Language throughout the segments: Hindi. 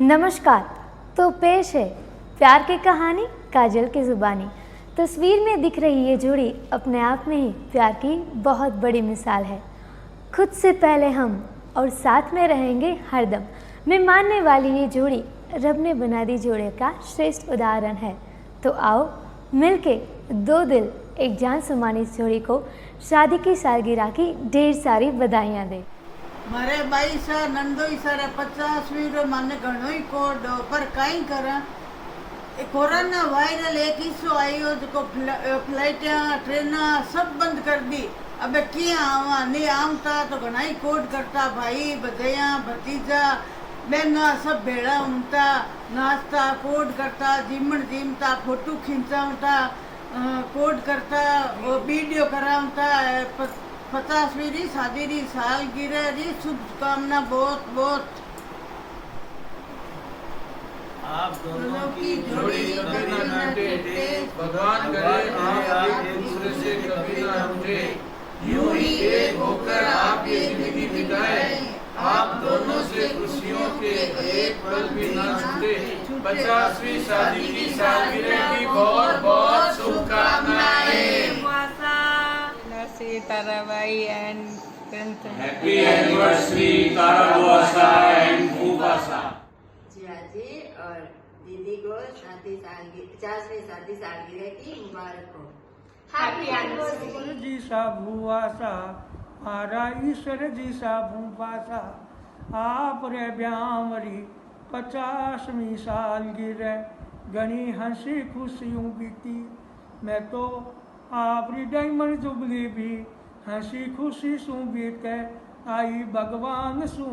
नमस्कार। तो पेश है प्यार की कहानी काजल की ज़ुबानी। तस्वीर में दिख रही ये जोड़ी अपने आप में ही प्यार की बहुत बड़ी मिसाल है। खुद से पहले हम और साथ में रहेंगे हरदम में मानने वाली ये जोड़ी रब ने बना दी जोड़े का श्रेष्ठ उदाहरण है। तो आओ मिलके दो दिल एक जान समानी इस जोड़ी को शादी की सालगिरह की ढेर सारी बधाइयाँ दे। मारे बाई सा नंदोई सारे 50वीं रो माने घणो ही कोड पर काई करा कोरोना वायरल एक हिस्सो आयो जो फ्लाइटा ट्रेना सब बंद कर दी। अबे किया आवा नहीं आमता तो घणा ही कोड करता भाई बधया भतीजा बहना सब भेड़ा उमता नाचता कोड करता जीमता फोटो खींचावता कोड करता वो वीडियो करावता 50वीं शादी री सालगिरह री शुभकामना बहुत बहुत। आप दोनों की जोड़ी कभी न टूटे, भगवान करे आप एक दूसरे से कभी न रूठे, यूं ही एक होकर आप ये जिंदगी बिताए, आप दोनों से खुशियों के एक पल भी न छूटे। 50वीं शादी की सालगिरह की बहुत बहुत शुभकामनाएं। Tarabai and Happy anniversary Tarabuasa and Mufasa। जी और दीदी को 50वीं शादी सालगिरह की मुबारक हो। Happy anniversary. जी सा भुआसा मारा ईश्वर जी सा भूपासा आप रे ब्यामरी 50वीं सालगिरह घनी हंसी खुशियों बीती। मैं तो आपरी डायमंड जुबली भी हंसी खुशी सू बीत के आई भगवान सू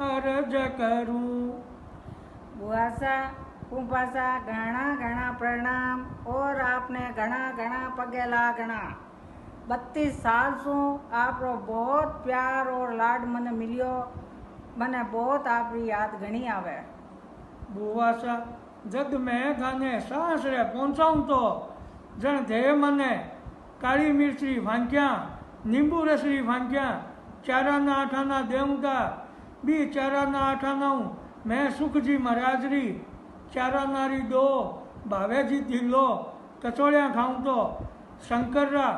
अर्ज करूं। बुआसा कुंपासा घना घना प्रणाम और आपने घना घना पगे लागना। 32 साल सू आपरो बहुत प्यार और लाड मने मिलियो। मने बहुत आपरी याद घनी आवे। बुआसा जद मैं थाने सांस रे पहुंचाऊं तो जन थे मने काली मिर्च री भांक्या नींबू रस री भांक्या चाराना आठाना देऊंगा बी चाराना आठाना मैं सुख जी महाराज री चाराना री दो भावे जी दिलो कचौड़िया खाऊं तो शंकर रा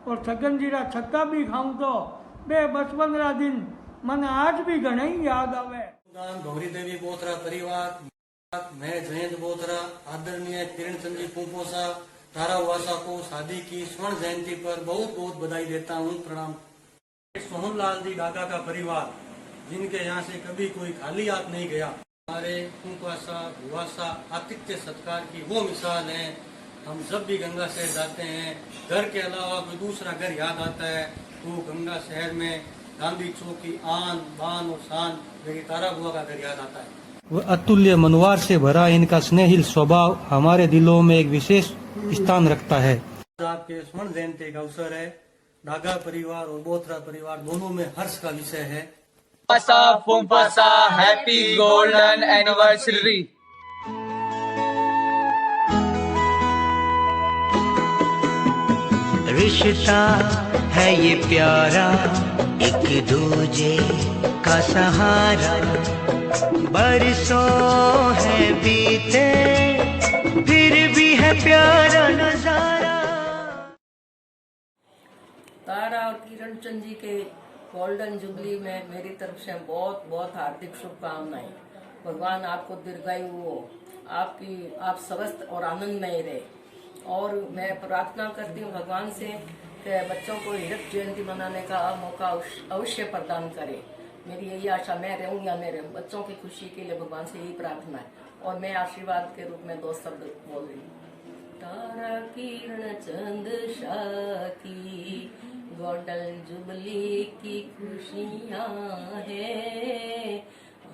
और छगन जी रा छत्ता भी खाऊं तो बे 55 रा दिन मन आज भी घणे ही याद आवे। गौरी देवी बोथरा परिवार मैं जयंत बोथरा आदरणीय किरण चंद जी कुंपोसा तारावासा को शादी की स्वर्ण जयंती पर बहुत बहुत बधाई देता हूँ। प्रणाम। सोहनलाल जी डागा का परिवार जिनके यहाँ से कभी कोई खाली हाथ नहीं गया। हमारे कुंपासा भुआसा आतिथ्य सत्कार की वो मिसाल है। हम जब भी गंगा शहर जाते हैं घर के अलावा कोई दूसरा घर याद आता है तो गंगा शहर में गांधी चौक की आन बान और शान मेरी तारा बुआ का घर याद आता है। अतुल्य मनवार से भरा इनका स्नेहिल स्वभाव हमारे दिलों में एक विशेष स्थान रखता है। आपके स्वर्ण जयंती का अवसर है। डागा परिवार और बोथरा परिवार दोनों में हर्ष का विषय है। Happy golden anniversary. रिश्ता है ये प्यारा एक दूजे का सहारा। बरसों है बीते फिर भी है प्यारा नजारा। तारा और किरण चंद जी के गोल्डन जुबली में मेरी तरफ से बहुत बहुत हार्दिक शुभकामनाएं। भगवान आपको दीर्घायु हो, आप स्वस्थ और आनंदमय रहे। और मैं प्रार्थना करती हूँ भगवान से कि बच्चों को हीरक जयंती मनाने का मौका अवश्य प्रदान करे। मेरी यही आशा, मैं रहूँ या मेरे बच्चों की खुशी के लिए भगवान से यही प्रार्थना है। और मैं आशीर्वाद के रूप में 2 शब्द बोल रही हूँ। तारा किरण चंद शाह की गोल्डन जुबली की खुशियाँ है,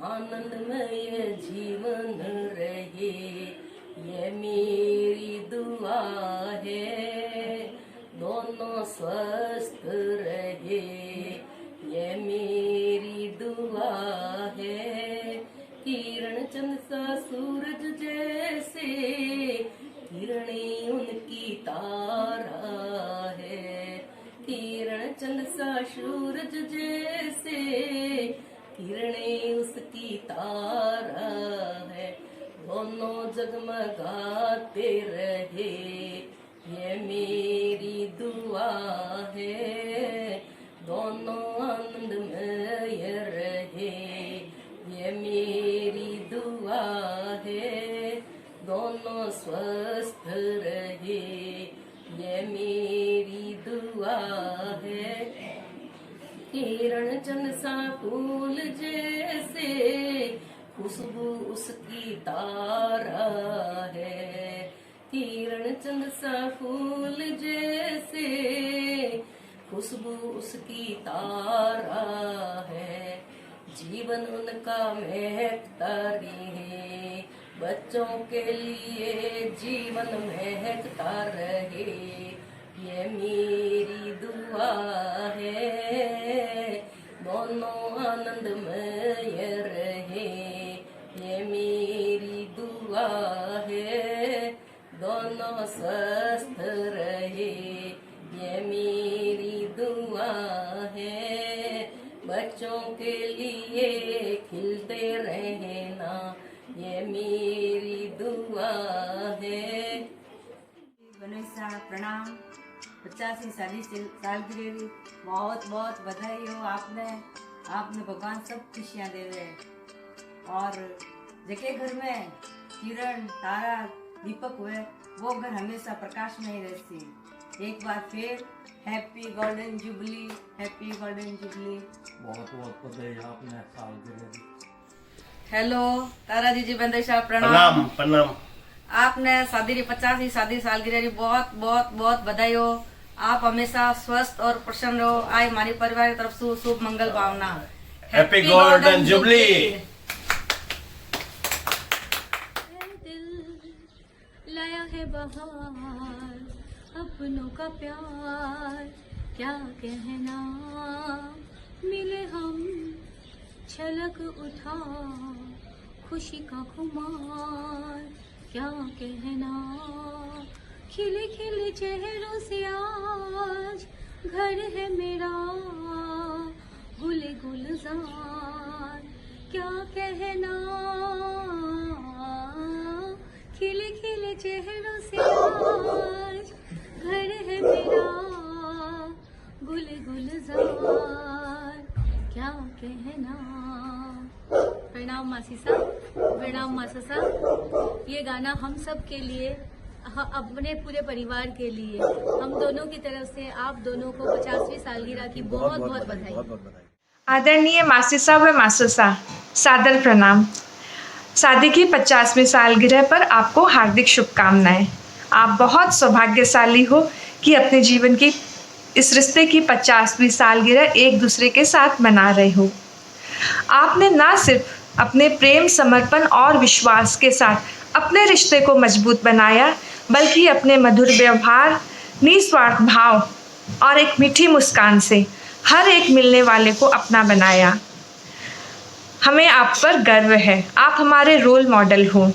आनंदमय जीवन रहे ये मेरी दुआ है। दोनों स्वस्थ रहे ये मेरी दुआ है। किरण चंद सा सूरज जैसे किरणें उनकी तारा है। किरण चंद सा सूरज जैसे किरणें उसकी तारा है। जगमगाते रहे, ये मेरी दुआ है। दोनों आनंदमय रहे, ये मेरी दुआ है। दोनों स्वस्थ रहे, ये मेरी दुआ है। किरण चंद सा फूल जैसे, खुशबू उसकी तारा है। किरण चंद सा फूल जैसे, खुशबू उसकी तारा है। जीवन उनका महकता रहे, बच्चों के लिए जीवन महकता रहे, ये मेरी दुआ है। दोनों आनंदमय रहे, ये मेरी दुआ है। दोनों स्वस्थ रहे, ये मेरी दुआ है। बच्चों के लिए खिलते रहना, ये मेरी दुआ है। गणेशा प्रणाम। 85 सालगिरह बहुत बहुत बधाई हो आपने भगवान सब खुशियाँ देवे। और जेके घर में किरण तारा दीपक हुए वो घर हमेशा प्रकाश में ही रहती। एक बार फिर happy golden jubilee, happy golden jubilee. बहुत बहुत बधाई आपने सालगिरह दी। हेलो तारा जी बंदेशा प्रणाम प्रणाम। आपने शादी 50 शादी सालगिरह की बहुत बहुत बहुत बधाई हो। आप हमेशा स्वस्थ और प्रसन्न रहो। आज हमारी परिवार की तरफ से शुभ मंगल भावना। Happy golden jubilee. लाया है बहार अपनों का प्यार, क्या कहना मिले हम छलक उठा खुशी का खुमार, क्या कहना खिले खिले चेहरों से आज घर है मेरा गुले गुलजार, क्या कहना खिले खिले चेहरों से आज घर है मेरा गुले गुलजार, क्या कहना। प्रणाम मासी साहब, प्रणाम मासा साहब। ये गाना हम सब के लिए, अपने पूरे परिवार के लिए, हम दोनों की तरफ से आप दोनों को 50वीं सालगिरह की बहुत बहुत बधाई। आदरणीय मासी साहब व मासूसा, सादर प्रणाम। शादी की 50वीं सालगिरह पर आपको हार्दिक शुभकामनाएं। आप बहुत सौभाग्यशाली हो कि अपने जीवन की इस रिश्ते की 50वीं सालगिरह एक दूसरे के साथ मना रहे हो। आपने ना सिर्फ अपने प्रेम, समर्पण और विश्वास के साथ अपने रिश्ते को मजबूत बनाया, बल्कि अपने मधुर व्यवहार, निस्वार्थ भाव और एक मीठी मुस्कान से हर एक मिलने वाले को अपना बनाया। हमें आप पर गर्व है, आप हमारे रोल मॉडल हो।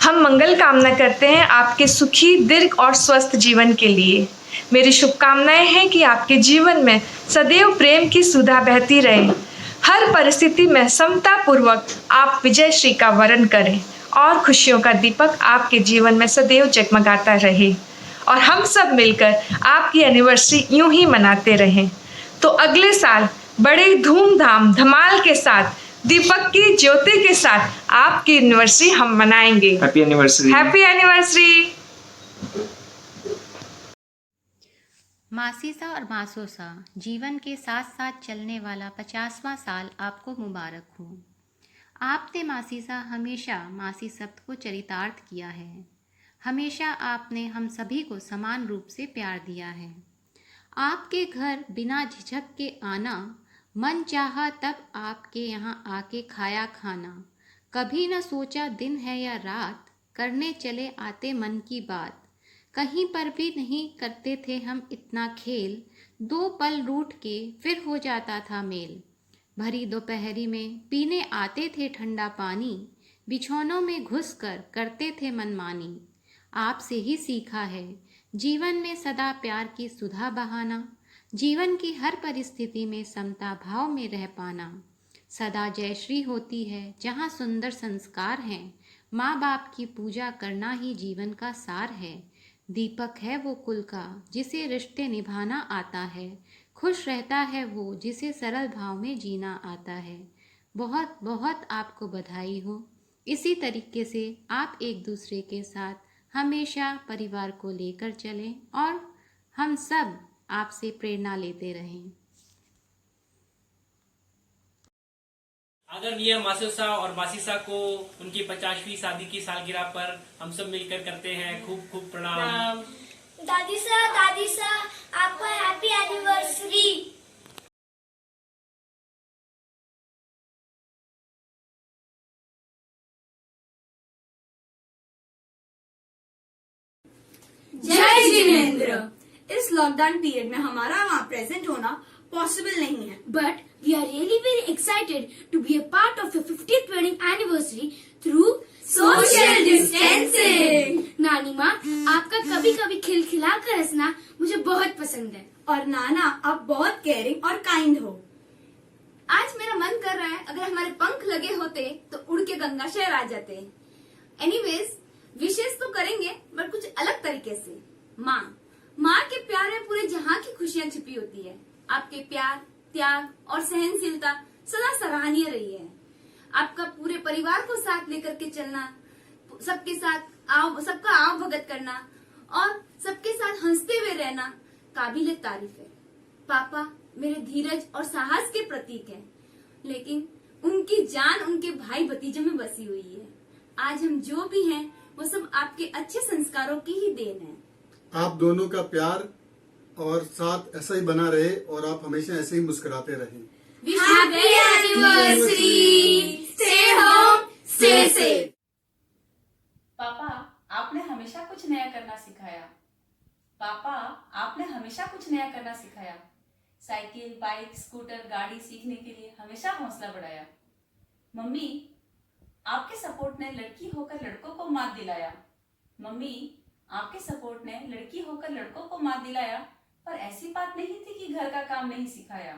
हम मंगल कामना करते हैं आपके सुखी, दीर्घ और स्वस्थ जीवन के लिए। मेरी शुभकामनाएं हैं कि आपके जीवन में सदैव प्रेम की सुधा बहती रहे, हर परिस्थिति में समता पूर्वक आप विजयश्री का वरण करें और खुशियों का दीपक आपके जीवन में सदैव जगमगाता रहे, और हम सब मिलकर आपकी एनिवर्सरी यूं ही मनाते रहें। तो अगले साल बड़े धूमधाम धमाल के साथ, दीपक की ज्योति के साथ आपकी एनिवर्सरी हम मनाएंगे। Happy anniversary. Happy anniversary. मासीसा और मासोसा, जीवन के साथ साथ चलने वाला 50वां साल आपको मुबारक हो। आपने मासीसा हमेशा मासी शब्द को चरितार्थ किया है। हमेशा आपने हम सभी को समान रूप से प्यार दिया है। आपके घर बिना झिझक के आना, मन चाहा तब आपके यहाँ आके खाया खाना, कभी न सोचा दिन है या रात, करने चले आते मन की बात, कहीं पर भी नहीं करते थे हम इतना खेल, 2 पल रूठ के फिर हो जाता था मेल। भरी दोपहरी में पीने आते थे ठंडा पानी, बिछौनों में घुसकर करते थे मनमानी। आपसे ही सीखा है जीवन में सदा प्यार की सुधा बहाना, जीवन की हर परिस्थिति में समता भाव में रह पाना। सदा जयश्री होती है जहाँ सुंदर संस्कार हैं, माँ बाप की पूजा करना ही जीवन का सार है। दीपक है वो कुल का जिसे रिश्ते निभाना आता है। खुश रहता है वो जिसे सरल भाव में जीना आता है। बहुत बहुत आपको बधाई हो। इसी तरीके से आप एक दूसरे के साथ हमेशा परिवार को लेकर चलें और हम सब आपसे प्रेरणा लेते रहें। आदरणीय मासूसा और मासीसा को उनकी 50वीं शादी की सालगिरह पर हम सब मिलकर करते हैं खूब खूब प्रणाम। दादी सा आपको हैप्पी एनिवर्सरी। जय जिनेंद्र। इस लॉकडाउन पीरियड में हमारा वहाँ प्रेजेंट होना पॉसिबल नहीं है, but we are really very excited to be a part of your 50th wedding anniversary through social distancing. नानी माँ, आपका कभी कभी खिलखिला कर हंसना मुझे बहुत पसंद है। और नाना, आप बहुत केयरिंग और काइंड हो। आज मेरा मन कर रहा है अगर हमारे पंख लगे होते तो उड़ के गंगा शहर आ जाते। एनीवेज, विशेष तो करेंगे बट कुछ अलग तरीके से। माँ के प्यार में पूरे जहाँ की खुशियाँ छिपी होती है। आपके प्यार, त्याग और सहनशीलता सदा सराहनीय रही है। आपका पूरे परिवार को साथ लेकर के चलना, सबका आव भगत करना और सबके साथ हंसते हुए रहना काबिले तारीफ है। पापा मेरे धीरज और साहस के प्रतीक हैं, लेकिन उनकी जान उनके भाई भतीजों में बसी हुई है। आज हम जो भी हैं वो सब आपके अच्छे संस्कारों की ही देन है। आप दोनों का प्यार और साथ ऐसा ही बना रहे और आप हमेशा ऐसे ही मुस्कुराते रहें। Happy anniversary. Stay home, stay safe. पापा, आपने हमेशा कुछ नया करना सिखाया। पापा, आपने हमेशा कुछ नया करना सिखाया। साइकिल, बाइक, स्कूटर, गाड़ी सीखने के लिए हमेशा हौसला बढ़ाया। मम्मी, आपके सपोर्ट ने लड़की होकर लड़कों को मात दिलाया। मम्मी, आपके सपोर्ट ने लड़की होकर लड़कों को मात दिलाया, पर ऐसी बात नहीं थी कि घर का काम नहीं सिखाया।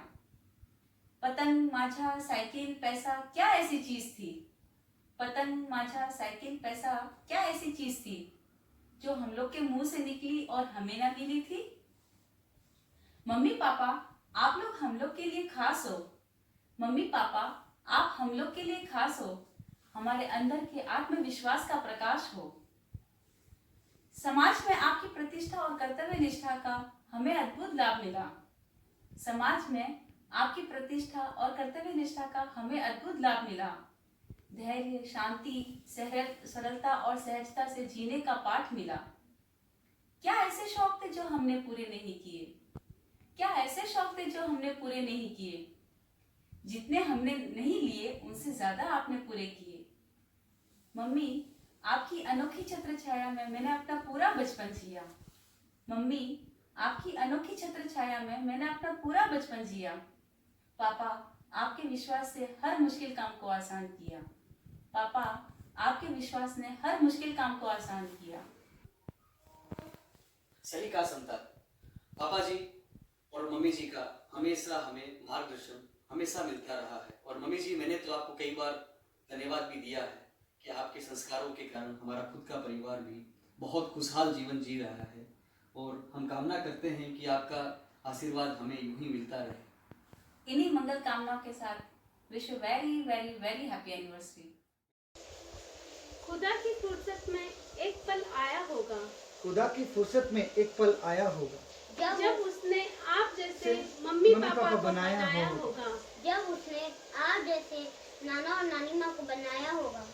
पतंग, माझा, साइकिल, पैसा क्या ऐसी चीज थी? पतंग, माझा, साइकिल, पैसा क्या ऐसी चीज थी जो हम लोग के मुंह से निकली और हमें ना मिली थी? मम्मी पापा, आप लोग हम लोग के लिए खास हो। मम्मी पापा, आप हम लोग के लिए खास हो। हमारे अंदर के आत्मविश्वास का प्रकाश हो। समाज में आपकी प्रतिष्ठा और कर्तव्य निष्ठा का हमें अद्भुत लाभ मिला। समाज में आपकी प्रतिष्ठा और कर्तव्य निष्ठा का हमें अद्भुत लाभ मिला। धैर्य, शांति, सरलता और सहजता से जीने का पाठ मिला। क्या ऐसे शौक थे जो हमने पूरे नहीं किए? क्या ऐसे शौक थे जो हमने पूरे नहीं किए? जितने हमने नहीं लिए उनसे ज्यादा आपने पूरे किए। मम्मी, आपकी अनोखी छत्र छाया में मैंने अपना पूरा बचपन जिया। मम्मी, आपकी अनोखी छत्र छाया में मैंने अपना पूरा बचपन जिया। पापा, आपके विश्वास से हर मुश्किल काम को आसान किया। पापा, आपके विश्वास ने हर मुश्किल काम को आसान किया। सही कहा संतान। पापा जी और मम्मी जी का हमेशा हमें मार्गदर्शन हमेशा मिलता रहा है। और मम्मी जी, मैंने तो आपको कई बार धन्यवाद भी दिया है कि आपके संस्कारों के कारण हमारा खुद का परिवार भी बहुत खुशहाल जीवन जी रहा है। और हम कामना करते हैं कि आपका आशीर्वाद हमें यूं ही मिलता रहे। इन्हीं मंगल कामनाओं के साथ wish you very very very happy anniversary. खुदा की फुर्सत में एक पल आया होगा। खुदा की फुर्सत में एक पल आया होगा। जब उसने आप जैसे मम्मी पापा को बनाया होगा। जब उसने आप जैसे नाना और नानी माँ को बनाया होगा।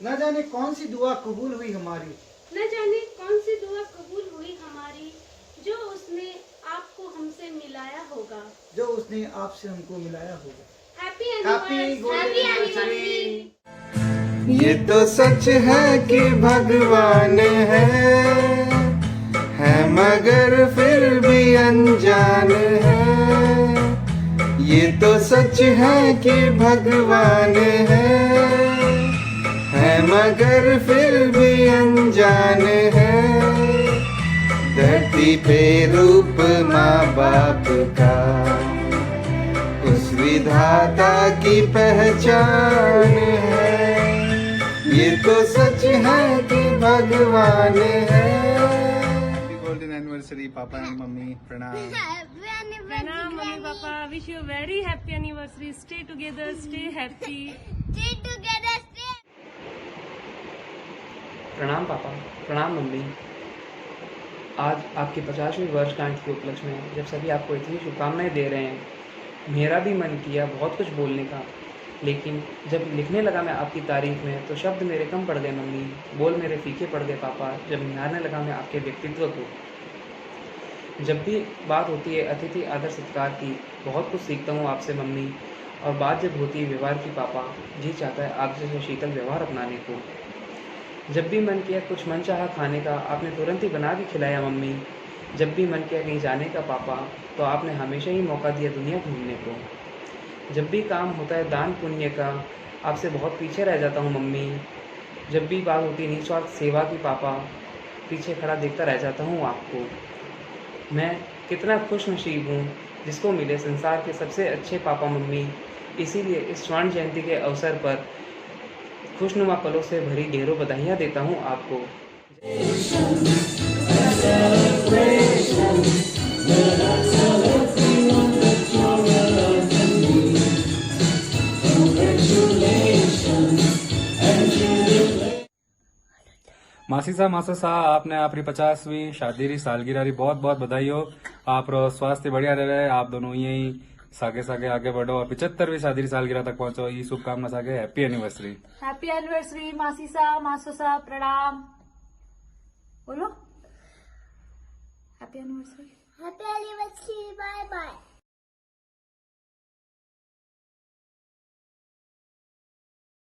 न जाने कौन सी दुआ कबूल हुई हमारी। न जाने कौन सी दुआ कबूल हुई हमारी, जो उसने आपको हमसे मिलाया होगा। जो उसने आपसे हमको मिलाया होगा। Happy anniversary. ये तो सच है कि भगवान है मगर फिर भी अनजान है। ये तो सच है कि भगवान है मगर फिर भी अनजान है। धरती पे रूप माँ बाप का उस विधाता की पहचान है। ये तो सच हैं कि भगवान है। गोल्डन एनिवर्सरी पापा एंड मम्मी, प्रणाम। प्रणाम mummy papa, wish you very happy anniversary, stay together, stay happy, stay together, stay. प्रणाम पापा, प्रणाम मम्मी। आज आपकी 50वीं वर्षगांठ के उपलक्ष्य में जब सभी आपको इतनी शुभकामनाएं दे रहे हैं, मेरा भी मन किया बहुत कुछ बोलने का, लेकिन जब लिखने लगा मैं आपकी तारीफ में तो शब्द मेरे कम पड़ गए मम्मी, बोल मेरे फीके पड़ गए पापा, जब निहारने लगा मैं आपके व्यक्तित्व को। जब भी बात होती है अतिथि आदर सत्कार की, बहुत कुछ सीखता हूँ आपसे मम्मी, और बात जब होती है व्यवहार की पापा, जी चाहता है आप जैसे शीतल व्यवहार अपनाने को। जब भी मन किया कुछ मन चाहा खाने का, आपने तुरंत ही बना के खिलाया मम्मी। जब भी मन किया कहीं जाने का पापा, तो आपने हमेशा ही मौका दिया दुनिया घूमने को। जब भी काम होता है दान पुण्य का, आपसे बहुत पीछे रह जाता हूँ मम्मी। जब भी बात होती है निस्वार्थ सेवा की पापा, पीछे खड़ा देखता रह जाता हूँ आपको। मैं कितना खुश नसीब हूँ जिसको मिले संसार के सबसे अच्छे पापा मम्मी। इसीलिए इस स्वर्ण जयंती के अवसर पर खुशनुमा पलों से भरी ढेरों बधाइयाँ देता हूँ आपको। मासी साहब, मास्टर साहब, आपने आपकी 50वीं शादी री सालगिरह री बहुत बहुत बधाई हो। आप स्वास्थ्य बढ़िया रहे, आप दोनों यही सागे सागे आगे बढ़ो और 75वीं शादी री सालगिरह तक पहुंचो। ये शुभकामना सागे। Happy anniversary. हैप्पी एनिवर्सरी मासी साहब, मास्टर साहब, प्रणाम। बोलो happy anniversary. Happy anniversary, bye bye.